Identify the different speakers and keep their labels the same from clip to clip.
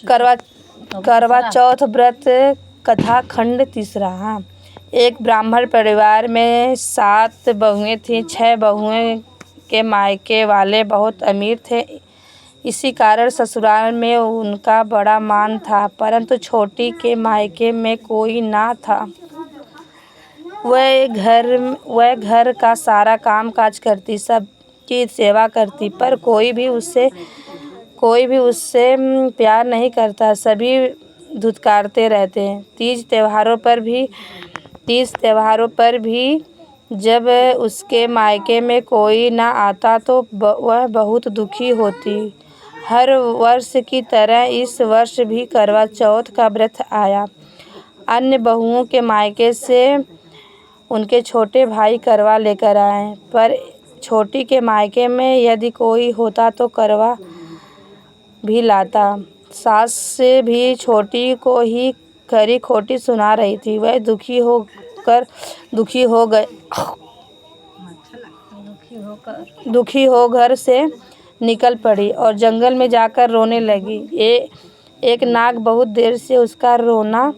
Speaker 1: करवा करवा चौथ व्रत कथा खंड तीसरा। एक ब्राह्मण परिवार में 7 बहुएं थीं। 6 बहुएं के मायके वाले बहुत अमीर थे, इसी कारण ससुराल में उनका बड़ा मान था, परंतु छोटी के मायके में कोई ना था। वह घर का सारा काम काज करती, सबकी सेवा करती, पर कोई भी उससे प्यार नहीं करता। सभी धुतकारते रहते हैं। तीज त्योहारों पर भी जब उसके मायके में कोई न आता तो वह बहुत दुखी होती। हर वर्ष की तरह इस वर्ष भी करवा चौथ का व्रत आया। अन्य बहुओं के मायके से उनके छोटे भाई करवा लेकर आए, पर छोटी के मायके में यदि कोई होता तो करवा भी लाता। सास से भी छोटी को ही खरी खोटी सुना रही थी। वह दुखी हो घर से निकल पड़ी और जंगल में जाकर रोने लगी। एक नाग बहुत देर से उसका रोना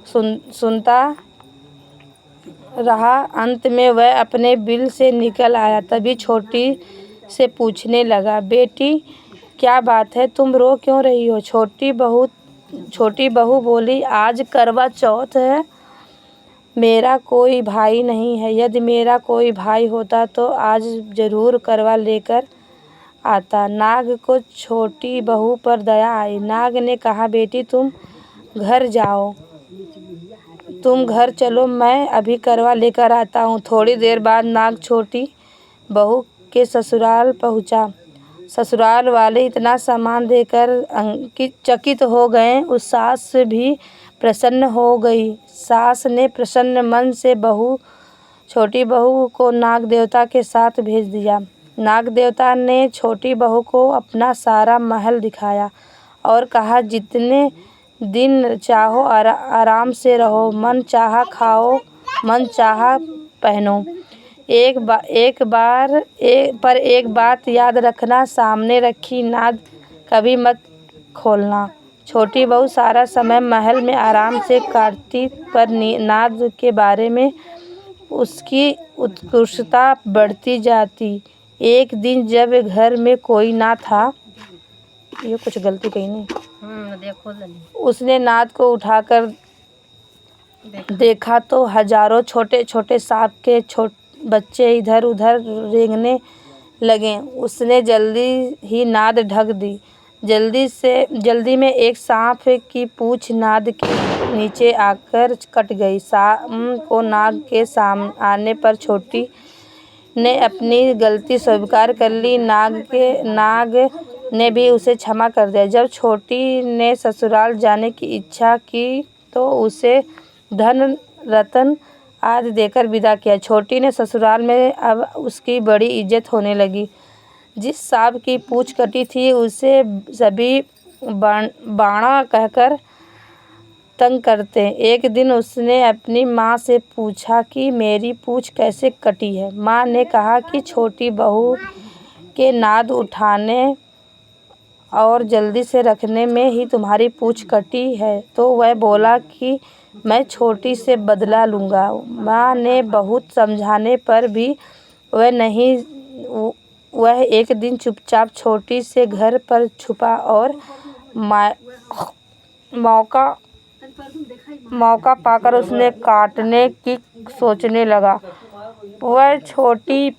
Speaker 1: सुनता रहा। अंत में वह अपने बिल से निकल आया। तभी छोटी से पूछने लगा, बेटी क्या बात है, तुम रो क्यों रही हो? छोटी बहू बोली, आज करवा चौथ है, मेरा कोई भाई नहीं है। यदि मेरा कोई भाई होता तो आज जरूर करवा लेकर आता। नाग को छोटी बहू पर दया आई। नाग ने कहा, बेटी तुम घर चलो, मैं अभी करवा लेकर आता हूँ। थोड़ी देर बाद नाग छोटी बहू के ससुराल पहुँचा। ससुराल वाले इतना सामान देकर चकित हो गए। उस सास भी प्रसन्न हो गई। सास ने प्रसन्न मन से छोटी बहू को नाग देवता के साथ भेज दिया। नाग देवता ने छोटी बहू को अपना सारा महल दिखाया और कहा, जितने दिन चाहो आराम से रहो, मन चाहा खाओ, मन चाहा पहनो। एक बात याद रखना, सामने रखी नाद कभी मत खोलना। छोटी बहू सारा समय महल में आराम से काटती, पर नाद के बारे में उसकी उत्सुकता बढ़ती जाती। एक दिन जब घर में कोई ना था, ये कुछ गलती कही नहीं, उसने नाद को उठाकर देखा तो हजारों छोटे छोटे सांप के बच्चे इधर उधर रेंगने लगे। उसने जल्दी ही नाद ढक दी। जल्दी में एक सांप की पूंछ नाद के नीचे आकर कट गई। शाम को नाग के आने पर छोटी ने अपनी गलती स्वीकार कर ली। नाग ने भी उसे क्षमा कर दिया। जब छोटी ने ससुराल जाने की इच्छा की तो उसे धन रत्न आदि देकर विदा किया। छोटी ने ससुराल में अब उसकी बड़ी इज्जत होने लगी। जिस सांप की पूंछ कटी थी उसे सभी बाणा कहकर तंग करते। एक दिन उसने अपनी माँ से पूछा कि मेरी पूंछ कैसे कटी है। माँ ने कहा कि छोटी बहू के नाद उठाने और जल्दी से रखने में ही तुम्हारी पूंछ कटी है। तो वह बोला कि मैं छोटी से बदला लूँगा। माँ ने बहुत समझाने पर भी वह एक दिन चुपचाप छोटी से घर पर छुपा और मौका पाकर उसने काटने की सोचने लगा। वह छोटी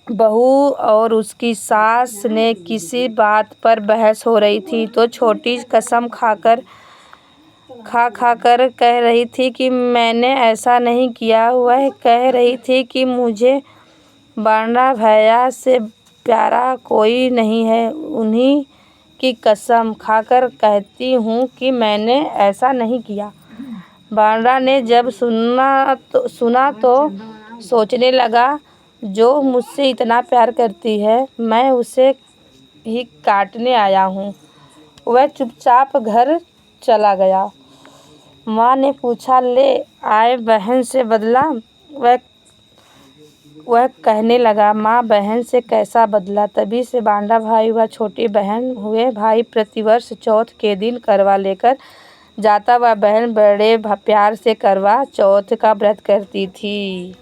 Speaker 1: बहू और उसकी सास ने किसी बात पर बहस हो रही थी तो छोटी कसम खा कर कह रही थी कि मैंने ऐसा नहीं किया। वह कह रही थी कि मुझे बांडा भैया से प्यारा कोई नहीं है। उन्हीं की कसम खाकर कहती हूँ कि मैंने ऐसा नहीं किया। बांडा ने जब सुना तो सोचने लगा, जो मुझसे इतना प्यार करती है मैं उसे ही काटने आया हूँ। वह चुपचाप घर चला गया। माँ ने पूछा, ले आए बहन से बदला? वह कहने लगा, माँ बहन से कैसा बदला। तभी से बांडा भाई व छोटी बहन हुए भाई प्रतिवर्ष चौथ के दिन करवा लेकर जाता। वह बहन बड़े प्यार से करवा चौथ का व्रत करती थी।